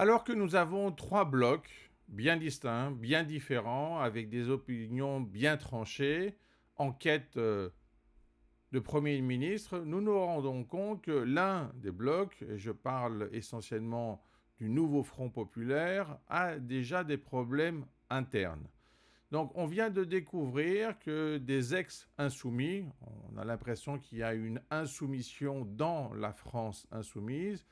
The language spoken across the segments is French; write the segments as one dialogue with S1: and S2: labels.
S1: Alors que nous avons trois blocs bien distincts, bien différents, avec des opinions bien tranchées, en quête de Premier ministre, nous nous rendons compte que l'un des blocs, et je parle essentiellement du nouveau Front populaire, a déjà des problèmes internes. Donc on vient de découvrir que des ex-insoumis, on a l'impression qu'il y a une insoumission dans la France insoumise,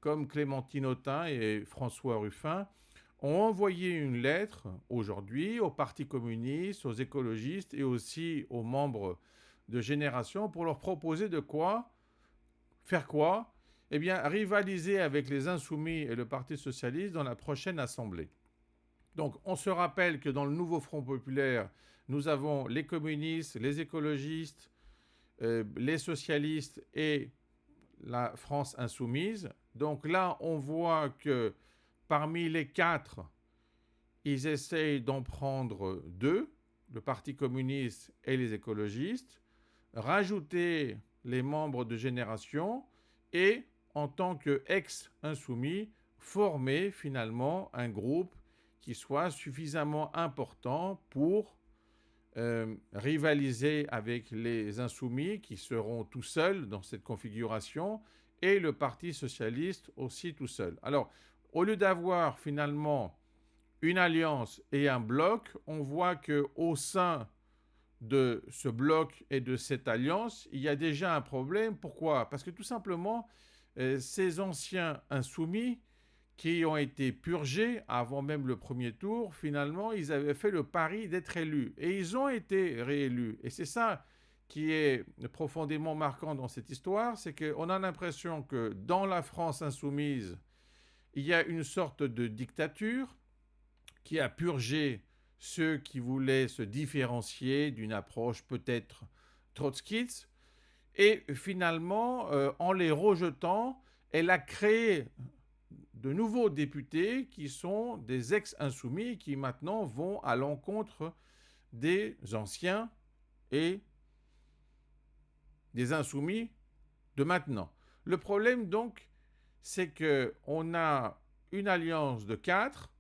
S1: comme Clémentine Autain et François Ruffin, ont envoyé une lettre aujourd'hui au Parti communiste, aux écologistes et aussi aux membres de Génération pour leur proposer de quoi? Faire quoi? Eh bien, rivaliser avec les Insoumis et le Parti socialiste dans la prochaine Assemblée. Donc, on se rappelle que dans le nouveau Front populaire, nous avons les communistes, les écologistes, les socialistes et la France insoumise. Donc là, on voit que parmi les quatre, ils essayent d'en prendre deux, le Parti communiste et les écologistes, rajouter les membres de Génération et, en tant qu'ex-insoumis, former finalement un groupe qui soit suffisamment important pour rivaliser avec les insoumis qui seront tout seuls dans cette configuration et le Parti socialiste aussi tout seul. Alors, au lieu d'avoir finalement une alliance et un bloc, on voit qu'au sein de ce bloc et de cette alliance, il y a déjà un problème. Pourquoi? Parce que tout simplement, ces anciens insoumis qui ont été purgés avant même le premier tour, finalement, ils avaient fait le pari d'être élus. Et ils ont été réélus. Et c'est ça qui est profondément marquant dans cette histoire, c'est qu'on a l'impression que dans la France insoumise, il y a une sorte de dictature qui a purgé ceux qui voulaient se différencier d'une approche peut-être trotskiste. Et finalement, en les rejetant, elle a créé de nouveaux députés qui sont des ex-insoumis qui maintenant vont à l'encontre des anciens et des insoumis de maintenant. Le problème donc, c'est qu'on a une alliance de quatre,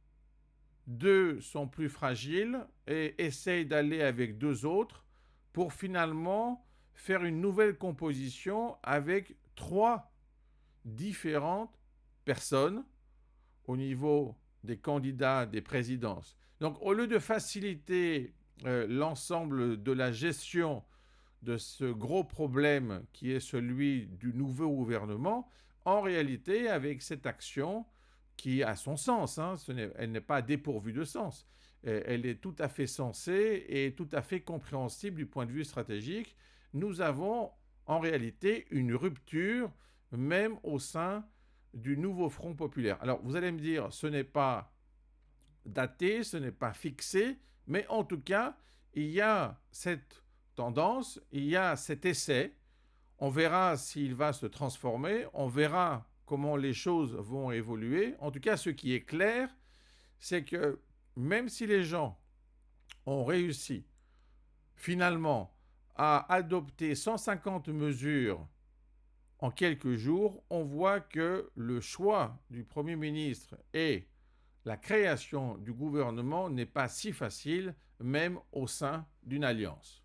S1: deux sont plus fragiles et essayent d'aller avec deux autres pour finalement faire une nouvelle composition avec trois différentes personnes au niveau des candidats des présidences. Donc au lieu de faciliter l'ensemble de la gestion de ce gros problème qui est celui du nouveau gouvernement, en réalité, avec cette action qui a son sens, hein, elle n'est pas dépourvue de sens, elle est tout à fait sensée et tout à fait compréhensible du point de vue stratégique, nous avons en réalité une rupture même au sein du nouveau Front populaire. Alors vous allez me dire, ce n'est pas daté, ce n'est pas fixé, mais en tout cas, il y a cette tendance, il y a cet essai. On verra s'il va se transformer, on verra comment les choses vont évoluer. En tout cas, ce qui est clair, c'est que même si les gens ont réussi finalement à adopter 150 mesures en quelques jours, on voit que le choix du Premier ministre et la création du gouvernement n'est pas si facile, même au sein d'une alliance.